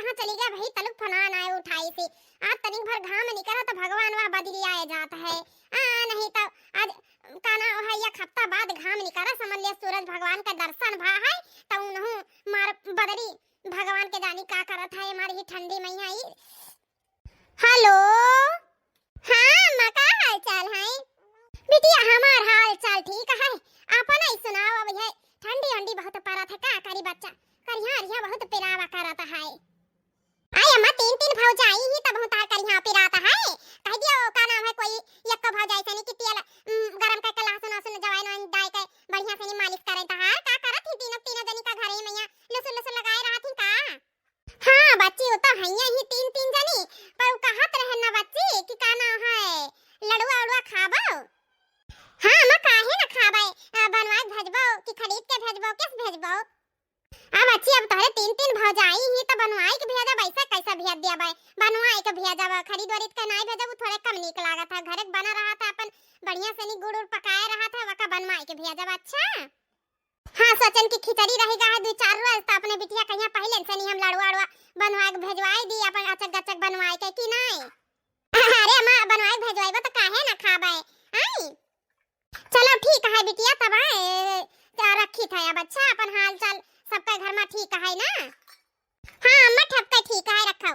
कहाँ चली गया भाई तलुक फलान आए उठाई से। आज तनिक भर घाम निकला तो भगवान वह बदली आए जाता है। नहीं तो आज काना है एक हफ्ता बाद घाम निकला समझ लिया सूरज भगवान का दर्शन भा है तो उन्हों मार बदली भगवान के जानी का करत है हमारी ही ठंडी मैया ही। हेलो हाँ माँ का हाल चाल है बिटिया? हमार हाल चाल ठीक है। अपन ही सुनाओ अब है ठंडी अंडी बहुत पड़त है का करी बच्चा करिया रिया बहुत पिरावा करता है। आई अम्मा तीन तीन भौजाई ही तब होता करिया पिराता है। कह दियो का नाम है कोई एक को भौजाई से नहीं कि तेल गरम करके लहसुन लहसुन जवाइन वाइन डाल के बढ़िया से नहीं मालिश करे ता का करत थी तीनों तीनों जनी का घरे मैया लहसुन लहसुन लगाए रहा थी का? हां बच्ची वो तो हैया ही तीन तीन जनी पर कहत रहे ना बच्ची कि का नाम है लड़ुआ उड़ुआ खाबो? हां मां काहे ना खाबे बनवाए भेजबो कि खरीद के भेजबो किस भेजबो? अब अच्छी अब तोरे तीन तीन भौजाई ही तो बनवाई के भेजा वैसा कैसा भेज दिया भाई बनवाई के भेजा खरीद वरीद के नहीं भेजा थोड़े कम निक लागत है घर बना रहा था अपन बढ़िया से नहीं गुड़ उड़ पकाए रहा था वका बनवाई के भेजा। अच्छा हां सोचन की खिचड़ी रहेगा है दो चार रोज तो अपने बिटिया कहिया पहले से नहीं हम लड़वा लड़वा बनवा के भेजवाई दी अपन अचक गचक बनवाई के कि नहीं? अरे मां बनवाई भेजवाई तो काहे ना खाबे आई। चलो ठीक है बिटिया तब आए रखी था अब। अच्छा अपन हाल चाल सबका घर में ठीक है ना? हां अम्मा ठपका ठीक है रखो।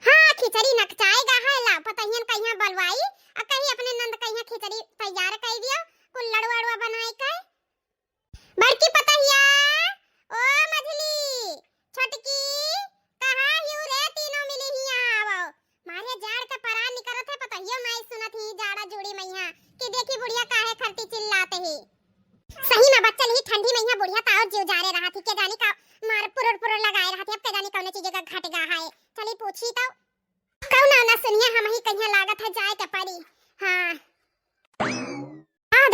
हां खिचड़ी नकचाएगा है ला पतहियन कहिया बलवाई और कहीं अपने नंद कहिया खिचड़ी तैयार कर दियो कुल लड़वा लड़वा बनाई के। बड़की पतहिया ओ मझली छोटकी कहां हियो रे तीनों मिली ही आवो मारे जाड़ का परान निकलत है पतहियो मैं सुनत ही जाड़ा जोड़ी मैया कि देखी बुढ़िया काहे खरती चिल्लाते ही। सही में बच्चन ही ठंडी मैया बुढ़िया ताऊ जीव जा रे रहा थी के जानी का मार पुरर पुरर लगाए रहा थी अब के जानी कौन चीज का घट गा है। चली पूछी तो कौन ना सुनिए हम ही कहिया लागत है जाए के पड़ी। हां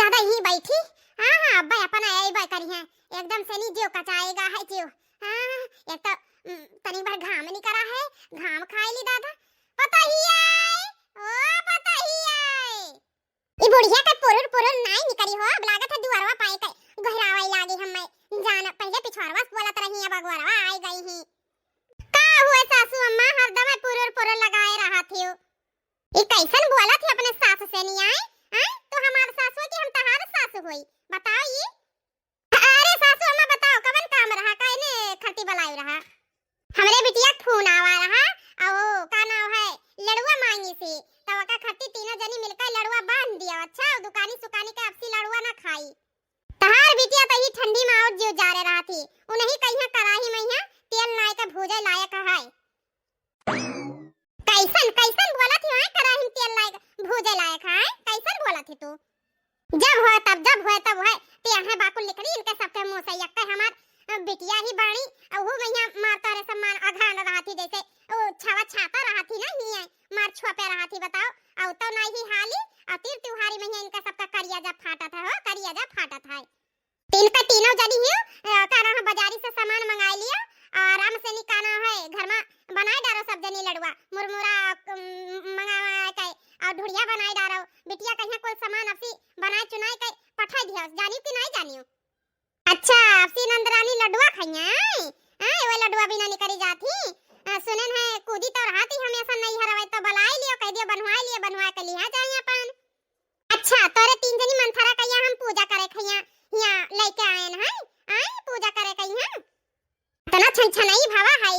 दादा ही बैठी हां अब्बा अपन आई बाय करी है एकदम से नहीं जीव कचाएगा है जीव। हां एक तो तनी भर घाम नहीं करा है घाम खाई ली दादा पता ही है ओ पता ही है ई बुढ़िया का पुरर पुरर नहीं निकरी हो अब लागत है दुआरवा पाए के गहरावाई लागी हम जान पहले पिछवाड़वा बोलत रही अब अगवरवा आई गई ही। का हुआ सासू अम्मा हरदम पुरर पुरर लगाए रहा थी ई कैसन बोलत है अपने सास से नहीं आए तो हमार सासू की हम तहार सासू होई बताओ ये? अरे सासू अम्मा बताओ कवन काम रहा काने खरती बलाई रहा? हमरे बिटिया फोन आवा रहा ओ का नाम है लड़ुआ मांगी से तब का खरती तीनों जनी मिलकर लड़ुआ बांध दिया। अच्छा दुकानी सुकानी के आपसी लड़ुआ ना खाई तहार बिटिया तो ही ठंडी में और जीव जा रहा थी उन्हीं कहिया कराही मैया तेल नाय का भूजे लायक है। कैसन कैसन बोला थी हां कराही में तेल लायक भूजे लायक है कैसन बोला थी तू? जब हो तब है ते यहां बाकुल लिखड़ी इनके सबके मुंह से यक्का हमार बिटिया ही बाणी और वो मैया मारता रे सम्मान अघान रहा थी जैसे ओ छावा छाता रहा थी ना ही मार छुपे रहा थी बताओ औ तो नहीं ही हाली और तीर त्योहारी मैया इनका सबका करिया जा फाटा था हो करिया जा फाटा था तीन का तीनों जनी ही का रहा बाजारी से सामान मंगा लियो आराम से निकाना है घर में बनाए डारो सब जनी लड़वा मुरमुरा मंगा के और ढुड़िया बनाए डारो बिटिया कहिया कोई सामान अपसी बनाए चुनाई के पठा दियो जानियो कि नहीं जानियो? अच्छा अपसी नंदरानी लड्डुआ खइया वो लड्डुआ बिना निकरी जाती सुनन है कूदी तो रहती हमेशा नहीं हरवे तो बलाई लियो कह दियो बनवा के लिया जाए अपन। अच्छा तोरे तीन जनी मंथरा कहिया हम पूजा करे खइया यहां लेके आएन है आई पूजा करे कहिया तना छन छनई भावा है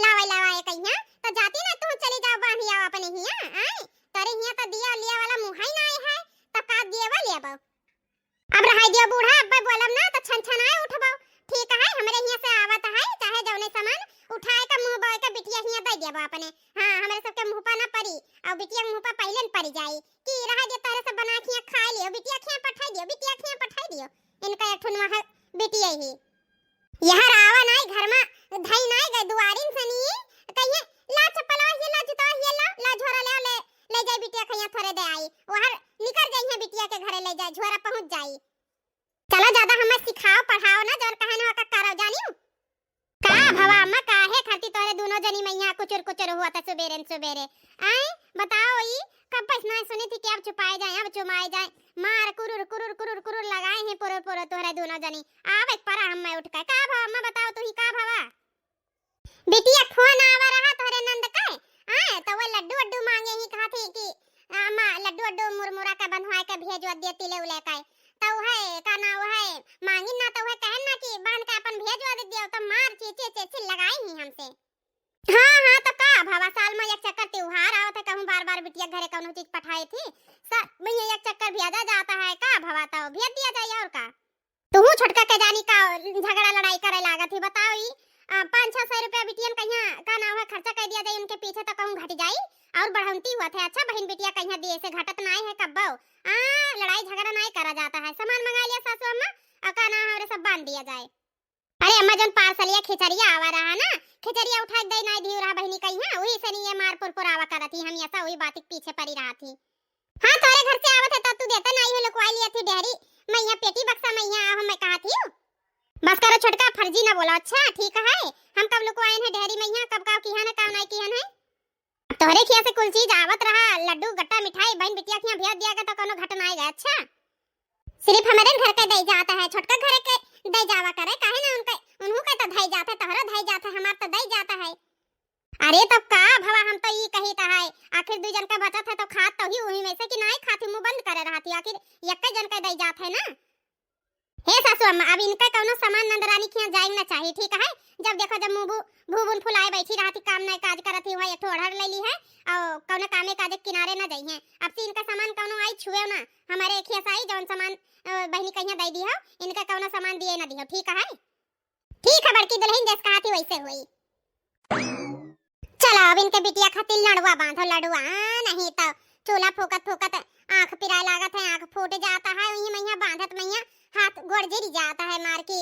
लावे कहिया तो जाती ना तू चली जाओ बांधिया अपने हिया आई तोरे हिया तो दिया लिया वाला मुहाई ना है तो का दिएवा लेबो अब रहा दिया बूढ़ा अब्बा बोलम ना तो छन छनाए उठबो ठीक है हमरे हिया से आवत है चाहे जौने सामान उठाए का मुंह बाय का बिटिया हिया दे देबो अपने। हां हमरे सबके मुंह पर ना पड़ी और बिटिया मुंह पर पहले न पड़ी जाई कि रहा जे तारे से बना खिया खा लियो बिटिया खिया पठाई दियो इनका एक ठुनवा है बिटिया ही यहां आवा नहीं घर में धई नहीं गए दुआरिन से नहीं कहिए ला चपलवा ये ला जुता ये ला झोरा ले जाई बिटिया खइया थोड़े दे आई वहां निकल जाई है बिटिया के घरे ले जाई झोरा पहुंच जाई। चलो ज्यादा हमें सिखाओ पढ़ाओ ना जोन कहनो का करो जानियो का भवा अम्मा काहे खाती तोरे दोनों जनी मैया कुचर हुआ था सुबेरे आए बताओ ई कब पैसा सुनी थी कि अब चुमाए जाए मार कुरुर लगाए हैं पुरो तोरे दोनों जनी आवे परा हम मैं उठ के का भवा अम्मा बताओ तू ही का भवा? बिटिया फोन आवा रहा तोरे नंद का आए तो वो लड्डू वड्डू मांगे ही कहा थी कि मां लड्डू वड्डू मुरमुरा का बनवाए के भेजवा देती ले उले का तो है का ना वो है मांगी ना तो है कहन ना कि बांध के अपन भेजवा दे दियो तो मार चीचे चेचे लगाई ही हमसे। हां हां तो का भावा साल में एक चक्कर त्योहार आवत है कहूं बार-बार बिटिया घरे कौनो चीज पठाई थी सब भैया एक चक्कर भेजा जाता है का भावा तो भेज दिया जाए और का तू छोटका के जानी का झगड़ा लड़ाई करे लागत ही बताओ ई 5-600 रुपया बिटियन कहिया का ना है खर्चा कर दिया जाए उनके पीछे तो कहूं घट जाई और बढ़ंती हुआ थे। अच्छा बहन बिटिया कहिया दिए से घटत नहीं है कब्बो लड़ाई झगड़ा नहीं करा जाता है सामान मंगा लिया सासू अम्मा और का ना हमरे सब बांध दिया जाए। अरे अम्मा जन पार्सलिया खिचड़िया आवा रहा ना खिचड़िया उठा दे नहीं दी रहा बहनी कहिया वही से नहीं ये मार पुरपुरावा करत ही हम ऐसा वही बात के पीछे पड़ी रहा थी। हां तोरे घर से आवत है तो तू देता नहीं है लुकवाई लिया थी डेहरी मैं यहाँ पेटी बक्सा में यहाँ हम कहा थी बस करो छोटका फर्जी ना बोलो। अच्छा ठीक है हम कब लुकवाए हैं डेहरी में यहाँ कब का किया ना काम नहीं किया है तोरे खिया से कुल चीज आवत रहा लड्डू गट्टा मिठाई बहन बिटिया खिया भेज दिया तो कोनो घटना आएगा। अच्छा सिर्फ हमारे घर के दे जाता है छोटका घर के दे जावा करे काहे ना उनके उन्हों के तो धई जाता है तोहरा धई जाता है हमार तो दे जाता है। अरे तो का भवा हम तो ये कही ता है आखिर दू जन का बचत है तो खात तो ही वही में से कि नहीं खाती मुंह बंद करे रहती आखिर एक जन का दे जात है ना। हे सासू अम्मा अब इनका कोनो सामान नंदरानी खिया जाए ना चाहिए ठीक है जब देखो जब मुंह भूबुन फुलाए बैठी रहती काम नहीं काज करती हुआ एक ठोड़र ले ली है और कोनो कामे काज किनारे ना जाई है अब से इनका सामान कोनो आई छुए ना हमारे खिया साई जौन सामान बहनी कहिया दे दी हो इनका कोनो सामान दिए ना दियो ठीक है बड़की दुल्हन जैसे कहा थी वैसे हुई। चलो अब इनके बिटिया खातिर लड़वा बांधो लड़वा नहीं तो चूल्हा फूकत फूकत आंख पिराए लागत है आंख फूट जाता है वही मैया बांधत मैया हाथ गोड़ जरी जाता है मार की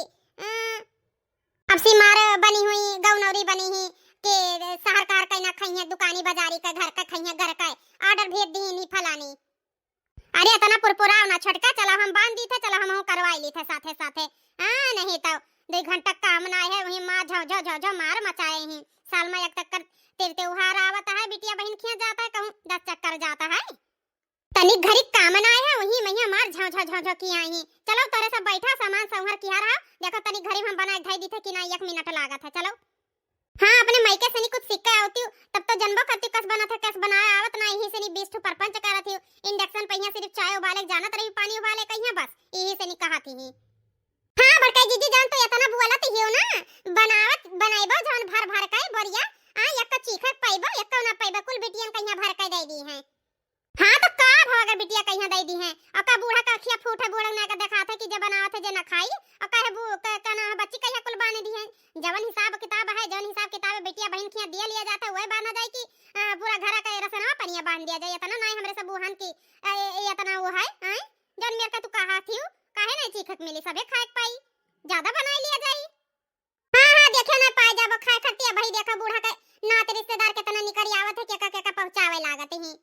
अब सी मार बनी हुई गौनौरी बनी ही के शहर कार कहीं ना खइया दुकानी बाजारी का घर का खइया घर का ऑर्डर भेज दी नहीं फलानी। अरे इतना पुरपुराव ना छटका चलो हम बांध दी थे चलो हम करवाई ली थे साथे साथे नहीं तो 2 घंटा काम ना है वही मां झो झो झो झो मार मचाए हैं साल में एक चक्कर त्योहार आवता है बिटिया बहन खिया जाता है कहूं 10 चक्कर जाता है तनिक घरी काम ना है वही मैया मार झो झो झो झो किया ही। चलो तोरे सब बैठा सामान संभर किया रहा देखो तनिक घरी हम बनाए धाई दी थे कि ना 1 मिनट लागत है। चलो हां अपने मायके से नहीं कुछ सीख के आती तब तो जनबो करती कस बना था कस बनाया आवत ना यही से नहीं 20 परपंच करत थी इंडक्शन पे यहाँ सिर्फ चाय उबाले जानत रही पानी उबाले कहिया बस यही से नहीं कहा थी। हां बड़का जीजी जान तो इतना बुआलत हियो ना बनावत बनाइबो जौन भर भर के बोरिया एक चीखत पाइबो एक ना पाइबो कुल बिटियन कहिया भर के दे दी है। हां तो का भगर बिटिया कहिया दे दी है और का बूढ़ा का अखिया फूटे बूढ़ा ना का देखा था कि जे बनावत है जे ना खाई और कहे बू का ना बच्ची कहिया कुल बाने दी है जवन हिसाब किताब है जवन हिसाब किताब बिटिया बहन खिया दिया लिया जाता है वही बाना जाए कि पूरा घर का रसना पनिया बांध दिया जाए इतना नहीं हमरे सब बुहान की इतना वो है जन मेरे का तू कहा थी काहे नहीं चीखत मिली सबे खाए पाई ज्यादा बना लिया जाए। हां देखे ना पाए जब खाए खतिया भाई देखा बूढ़ा का नात रिश्तेदार कितना निकरी आवत है के पहुंचावे लागत ही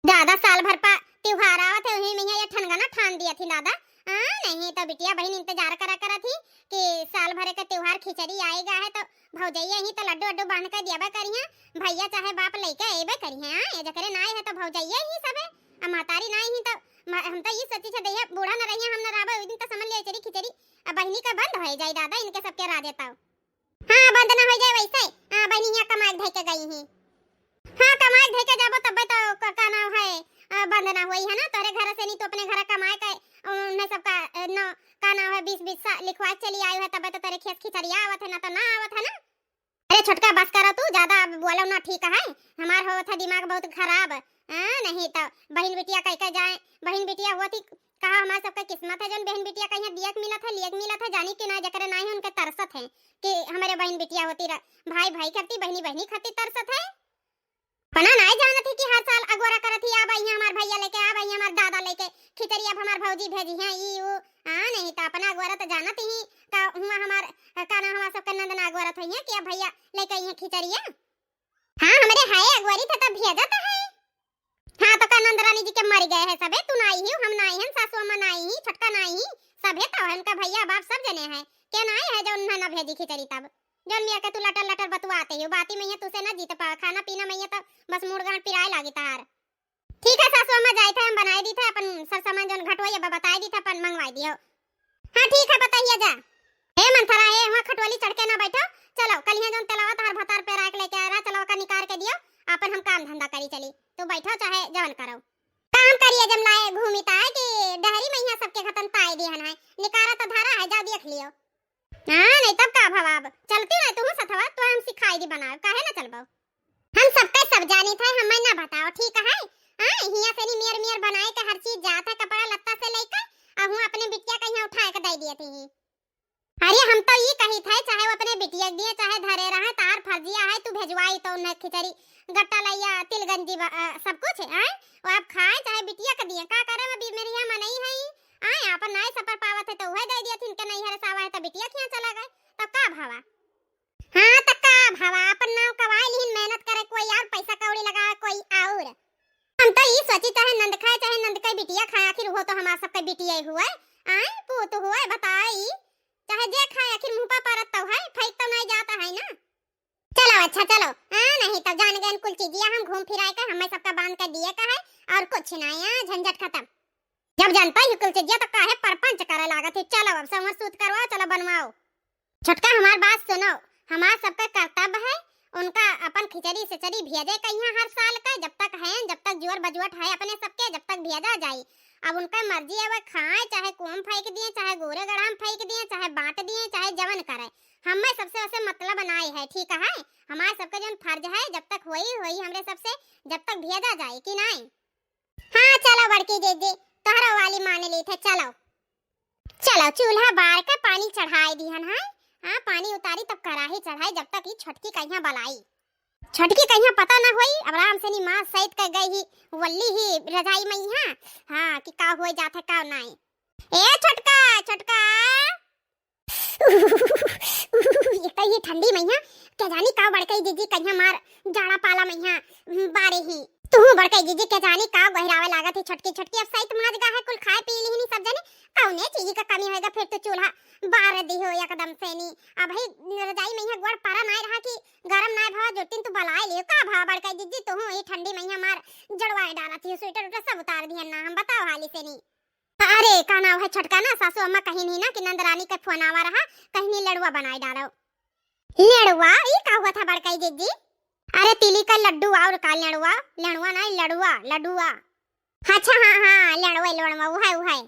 ज्यादा साल भर पा त्योहार आवत है वही में ये ठनगना ठान दिया थी दादा नहीं तो बिटिया बहन इंतजार करा थी कि साल भर का त्योहार खिचड़ी आएगा है तो भौजैया ही तो लड्डू अड्डू बांध कर दियाबा करिया भैया चाहे बाप लेके आएबे करिया ये जकरे नाय है तो भौजैया ही सब है मातारी नाय ही तो हम तो ये सच्ची छ दैया बूढ़ा न रहिया हम न राबा दिन तो समझ ले चली खिचड़ी बहनी का बंद हो जाए दादा इनके सबके रा देता हां बंद ना हो जाए वैसे बहनी यहां कमाई धई के गई है हां कमाई धई के जाबो तब तो का ना है बंद ना होई है ना तोरे घर से नहीं तो अपने घर कमाए के उन्हें सबका न का ना है 20 लिखवा चली आई है तब तो तेरे खेत खिचड़िया आवत है ना तो ना आवत है ना। अरे छोटका बस करो तू ज्यादा बोलो ना ठीक है हमार हो था दिमाग बहुत खराब नहीं तो बहन बिटिया कह के जाए बहन बिटिया हुआ थी कहा हमार सबका किस्मत है जन बहन बिटिया कहीं दियक मिला था लियक मिला था जानी कि ना जकरे ना है उनके तरसत है कि हमारे बहन बिटिया होती भाई भाई करती बहनी बहनी खाती तरसत है पना नहीं जानत थी कि हर साल अगोरा करत ही आ भाई हमार भैया लेके आ भाई हमार दादा लेके खिचड़ी अब हमार भौजी भेजी है ई वो नहीं तो अपना अगोरा तो जानत ही का हुआ हमार का ना हमार सब नंदन अगोरा थई है कि अब भैया लेके आई है खिचड़िया हां हमारे हाय अगोरी थे तब भेजत है हां तो का नंदरानी जी के मर गए है सबे तू नाई ही हम नाई हैं सासू अम्मा नाई ही छटका नाई ही सबे तो इनका भैया बाप सब जने हैं के नाई है जो उन्हें ना भेजी खिचड़ी तब जन मिया के तू लटर लटर बतवाते हो बाती में तुसे ना जीत पा खाना पीना में तो बस मुर्गा पिराए लागी तार ठीक है सासू अम्मा जाए थे हम बनाए दी थे अपन सब सामान जन घटवाई अब बताए दी थे अपन मंगवाई दियो हां ठीक है बताइए जा हे मंथरा हे वहां खटवाली चढ़ के ना बैठो चलो कल यहां जन तलावा तार भतार बैठो चाहे जवन करो काम करिए। जब लाए घूमिता है कि डहरी मैया सबके खतन ताई दिहन है निकारा तो धारा है, जा देख लियो। हां नहीं तब का भवाब चलती ना तू सथवा तो हम सिखाई दी बनाओ काहे ना चलबो। हम सबके सब जानी थे हमें ना बताओ ठीक है। हां हिया से नी मेर मेर बनाए के हर चीज जात है कपड़ा लत्ता से लेकर अब हूं अपने बिटिया कहीं उठा के दे दिए थी। अरे हम तो ये कही थे चाहे वो अपने बिटिया दिए चाहे धरे रहे तार फर्जिया है तू भेजवाई तो उन्हें खिचड़ी गट्टा लैया तिल गंजी सब कुछ है वो आप खाए चाहे बिटिया के दिए का करे अभी मेरी यहाँ नहीं है आए अपन नाय सपर पावत है तो वह दे दिया थिन के नहीं हरे सावा है तो बिटिया खिया चला गए तो का भावा। हां तो का भावा अपन नाव कवाई लिहिन मेहनत करे कोई और पैसा कौड़ी लगा कोई और। हम तो ये सोची चाहे नंद खाए चाहे नंद के बिटिया खाए आखिर वो तो हमार सबके बिटिया हुआ आए पूत हुआ बताई चाहे जे खाए आखिर मुंह पर परत तो है फेंक तो नहीं जाता है ना। चलो अच्छा चलो नहीं तो जान गए कुल चीजिया हम घूम फिराए कर हमें सबका बांध कर दिए का है और कुछ नहीं झंझट खत्म। जब जानता ही कुल चीजिया तो काहे परपंच करे लागत है। चलो अब समर सूत करवाओ चलो बनवाओ। छोटका हमार बात सुनो हमार सबका कर्तव्य है उनका अपन खिचड़ी सिचड़ी भेजे कहीं हर साल का जब तक है जब तक जुआर बजुआट है अपने सबके जब तक भेजा जाए। अब उनका मर्जी है वह खाए चाहे कोम फेंक दिए चाहे गोरे गड़ाम फेंक दिए चाहे बांट दिए चाहे जवन करे हमें सबसे वैसे मतलब बनाए है ठीक है। हमारे सबका जो फर्ज है जब तक होई हमरे सबसे जब तक भेजा जाए कि नहीं। हाँ चलो बड़की दीदी तोहरा वाली मान ली थे चलो चलो चूल्हा बार के पानी चढ़ाई दिहन है। हाँ पानी उतारी तब कढ़ाई चढ़ाई जब तक ये छटकी कहिया बलाई छटकी कहिया पता ना होई आराम से नी मां सहित कर गई ही वल्ली ही रजाई में हां हां कि का होई जात है का नहीं। ए छटका छटका ये ठंडी मैया क्या जानी का बड़कई दीदी कहिया मार जाड़ा पाला मैया बारे ही तू बड़कई दीदी क्या जानी का गहरावे लागत है छटकी छटकी अब सहित माज गा है कुल खाए पी ली नहीं सब जने कौने चीज का कमी होएगा फिर तो चूल्हा बार दी हो एकदम से नी अब भाई रजाई मैया गोड़ पारा ना रहा कि गरम ना भाव जोटिन तू बलाए लियो का भाव बड़कई दीदी तू ये ठंडी मैया मार जड़वाए डाला थी स्वेटर उटर सब उतार दिहन ना हम बताओ हाली से नी। अरे का नाम है छटका ना सासू अम्मा कहीं नहीं ना कि नंदरानी का फोन आवा रहा कहीं नहीं लड़ुआ बनाए डालो। लड़ुआ ये का हुआ था बड़कई दीदी। अरे तिली का लड्डू और का लड़ुआ लड़ुआ ना लड़ुआ लड्डुआ अच्छा हाँ हाँ लड़ुआ लड़ुआ वो है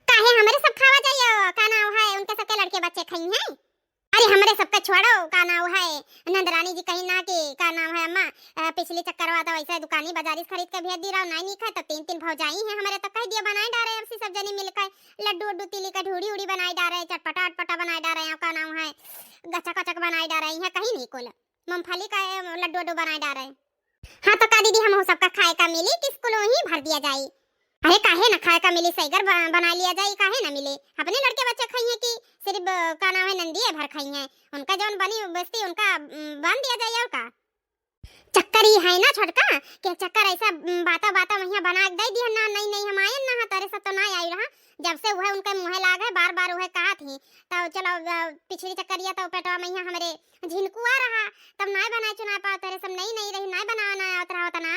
काहे हमारे सब खावा जाइयो का नाम है उनके सबके लड़के बच्चे खाई हैं। अरे हमारे सबका छोड़ो का नाम है नंदरानी जी कहीं ना कि का नाम है अम्मा पिछली चक्कर वाला वैसे दुकानी बाजारी खरीद के भेज दी रहा नहीं खाए तो तीन तीन भौजाई हैं हमारे तो कह दिया बनाए डाले अब सब जने मिलकर लड्डू उड्डू तिली का ढूड़ी उड़ी बनाए डाले चटपटा अटपटा बनाए डाले का नाम है गचक गचक बनाए डाले हैं कहीं नहीं कुल मूंगफली का लड्डू उड्डू बनाए डाले। हाँ तो का दीदी हम सबका खाए का मिली किस कुल ही भर दिया जाए। अरे काहे ना खाए का मिली सहीगर बना लिया जाए काहे ना मिले अपने लड़के बच्चे खाई हैं कि सिर्फ का नाम है नंदी है भर खाई हैं उनका जौन बनी बस्ती उनका बन दिया जाए और का चक्कर ही है ना छोटका कि चक्कर ऐसा बाता बाता मैया बना दे दिया ना नहीं नहीं हम आए ना तारे सब तो ना आई रहा जब से वह उनके मुंह लाग है बार बार वह कहा थी तो चलो पिछली चक्करिया तो पेटवा मैया हमारे झिनकुआ रहा तब नाय बनाए चुना पा तेरे सब नहीं नहीं रही नाय बनाना उतरा होता ना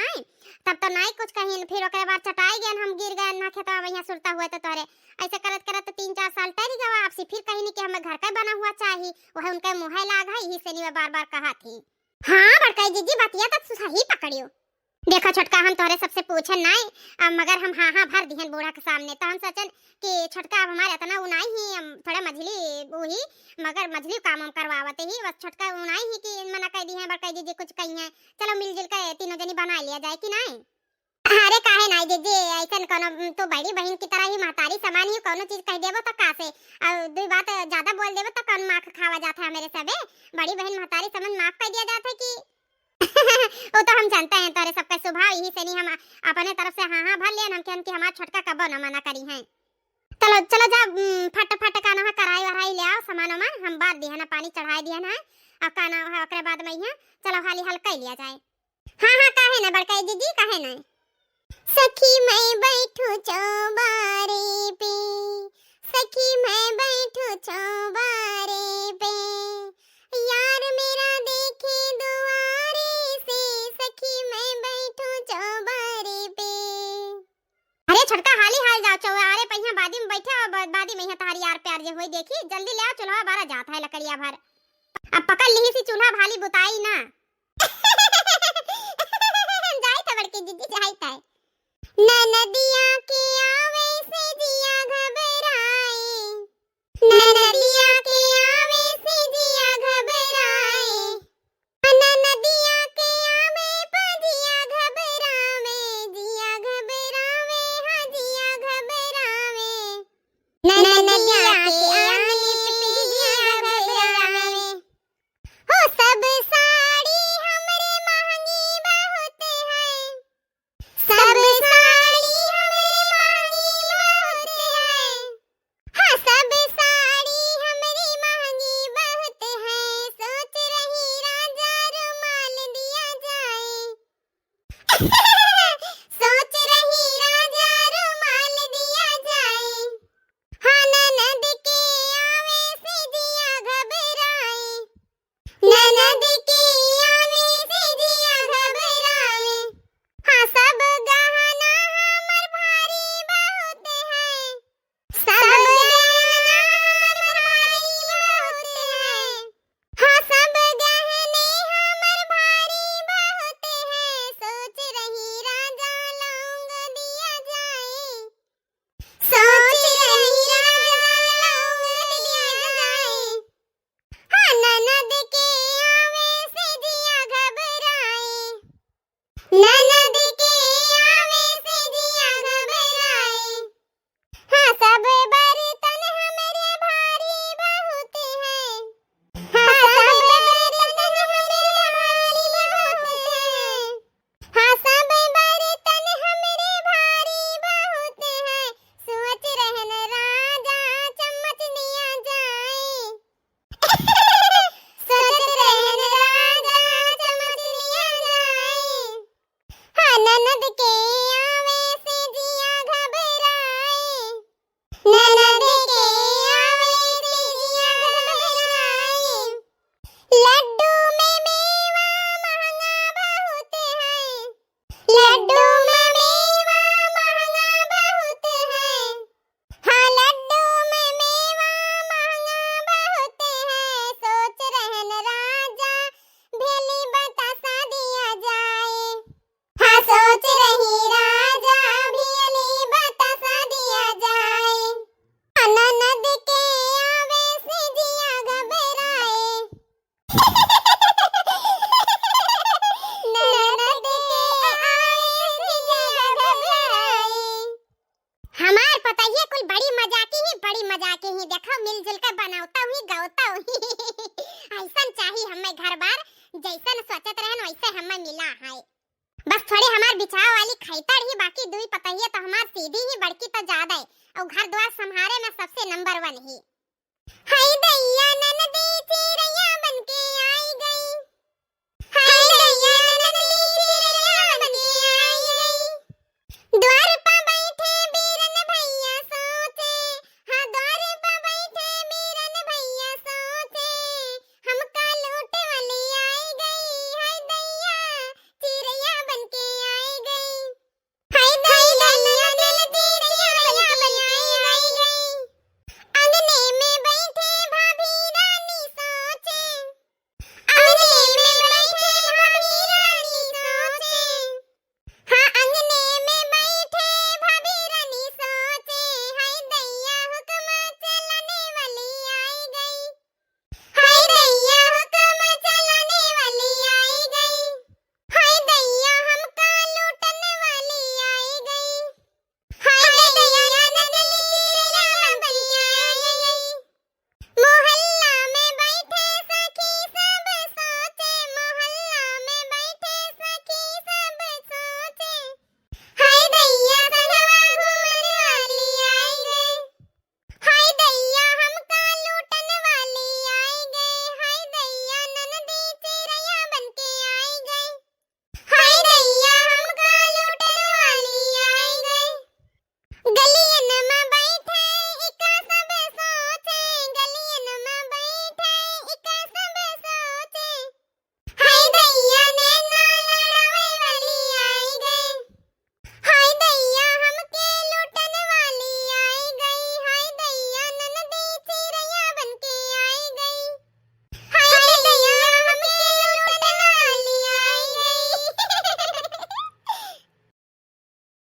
तब तो नाय कुछ कहीं फिर ओकरे बाद चटाई गए हम गिर गए ना खेतवा मैया सुरता हुआ तो तोरे ऐसे करत करत 3-4 साल टहरी गवा आपसे फिर कहीं नहीं कि हमें घर का बना हुआ चाहिए वह उनके मुंह लाग है यही से नहीं बार बार कहा थी। हाँ बड़काई जीजी बतिया तक सही पकड़ियो देखा छोटका हम तोरे सबसे पूछन नहीं अब मगर हम हाँ हाँ भर दिहन बूढ़ा के सामने तो हम सोचन कि छोटका अब हमारे इतना उनाई ही हम थोड़ा मछली वही मगर मछली काम हम करवावते ही बस छोटका उनाई ही कि मना कह दी है बड़काई दीदी कुछ कही है चलो मिलजुल कर तीनों जनी बना लिया जाए कि नहीं। अरे काहे नहीं दीदी ऐसा कोनो तो बड़ी बहन की तरह ही महतारी समान ही कोनो चीज कह देबो तो का से और दो बात ज्यादा बोल देबो तो कौन माख खावा जाता है मेरे सबे बड़ी बहन महतारी समझ माफ कर दिया जाता है कि वो तो हम जानते हैं तोरे सबका स्वभाव यही से नहीं हम अपने तरफ से हाँ हाँ भर लिया हम कि हमारा छोटका कब न मना करी है। चलो चलो जा फट फट का ना कराई वराई ले आओ सामान वामान हम बात दिया ना पानी चढ़ाई दिया ना अब का ना है ओकरे बाद में यहाँ चलो हाली हल्का लिया जाए। हाँ हाँ काहे ना बड़काई दीदी काहे ना सखी मैं बैठू चौबारे पे सखी मैं बैठू चौबारे पे यार मेरा देखे दुआरे से सखी मैं बैठू चौबारे पे। अरे छोटका हाली हाल जाओ चौबारे पे यहाँ बादी में बैठे और बादी में यहाँ तारी यार प्यार जे हुई देखी जल्दी ले आओ चूल्हा बारा जाता है लकड़िया भर अब पकड़ ली सी चूल्हा भाली बुताई ना बड़की दीदी जाई ता ननदिया के आवे से जिया घबराए ननदिया के आवे से जिया घबराए ननदिया के आवे पजिया घबरावे जिया घबरावे हाँ जिया घबरावे ननदिया के आवे पजिया घबरावे हो सब साड़ी हमरे महंगी बहुत है सब साड़ी हमरे महंगी बहुत है हाँ सब साड़ी हमरी महंगी बहुत है सोच रही राजा रुमाल दिया जाए सोच रही राजा रुमाल दिया जाए हाँ ननद के आवे से जिया घबराए ननद के आवे से जिया घबराए हाँ सब गहना हमर भारी बहुत है सब गहना हमर भारी बहुत है हाँ सब गहने हमर भारी बहुत है सोच रही राजा लौंग दिया जाए सोच रही राजा लौंग दिया जाए हाँ ननद के आवे से जिया घबराए ननद के आवे से जिया घबराए हाँ सब बर्तन हमरे भारी बहुत है हाँ सब बर्तन हमरे भारी बहुत है हाँ सब बर्तन हमरे भारी बहुत है सोच रहन राजा चम्मच दिया जाए सोच रहन राजा चम्मच दिया जाए हाँ ननद के आवे से जिया घबराए ननद के आवे से जिया घबराए लड्डू में मेवा महंगा बहुत है लड्डू में मेवा महंगा बहुत है हाँ लड्डू में मेवा महंगा बहुत है सोच रहन राजा भेली बतासा दिया जाए हाँ सोच रही राजा भेली बतासा दिया जाए हाँ ननद के आवे से जिया घबराए ननद के आवे से जिया घबराए हमार पतइया कुल बड़ी मजाकी ही देखो मिलजुल कर बनावता हुई गावता हुई ऐसन चाही हमें घर बार जैसन सोचत रहन वैसे हमें मिला है बस थोड़ी हमार बिछाव वाली खैतर ही बाकी दुई पतइया तो हमार सीधी ही बड़की तो ज्यादा है और घर द्वार संभारे में सबसे नंबर 1 ही हाय दैया ननदी चिरैया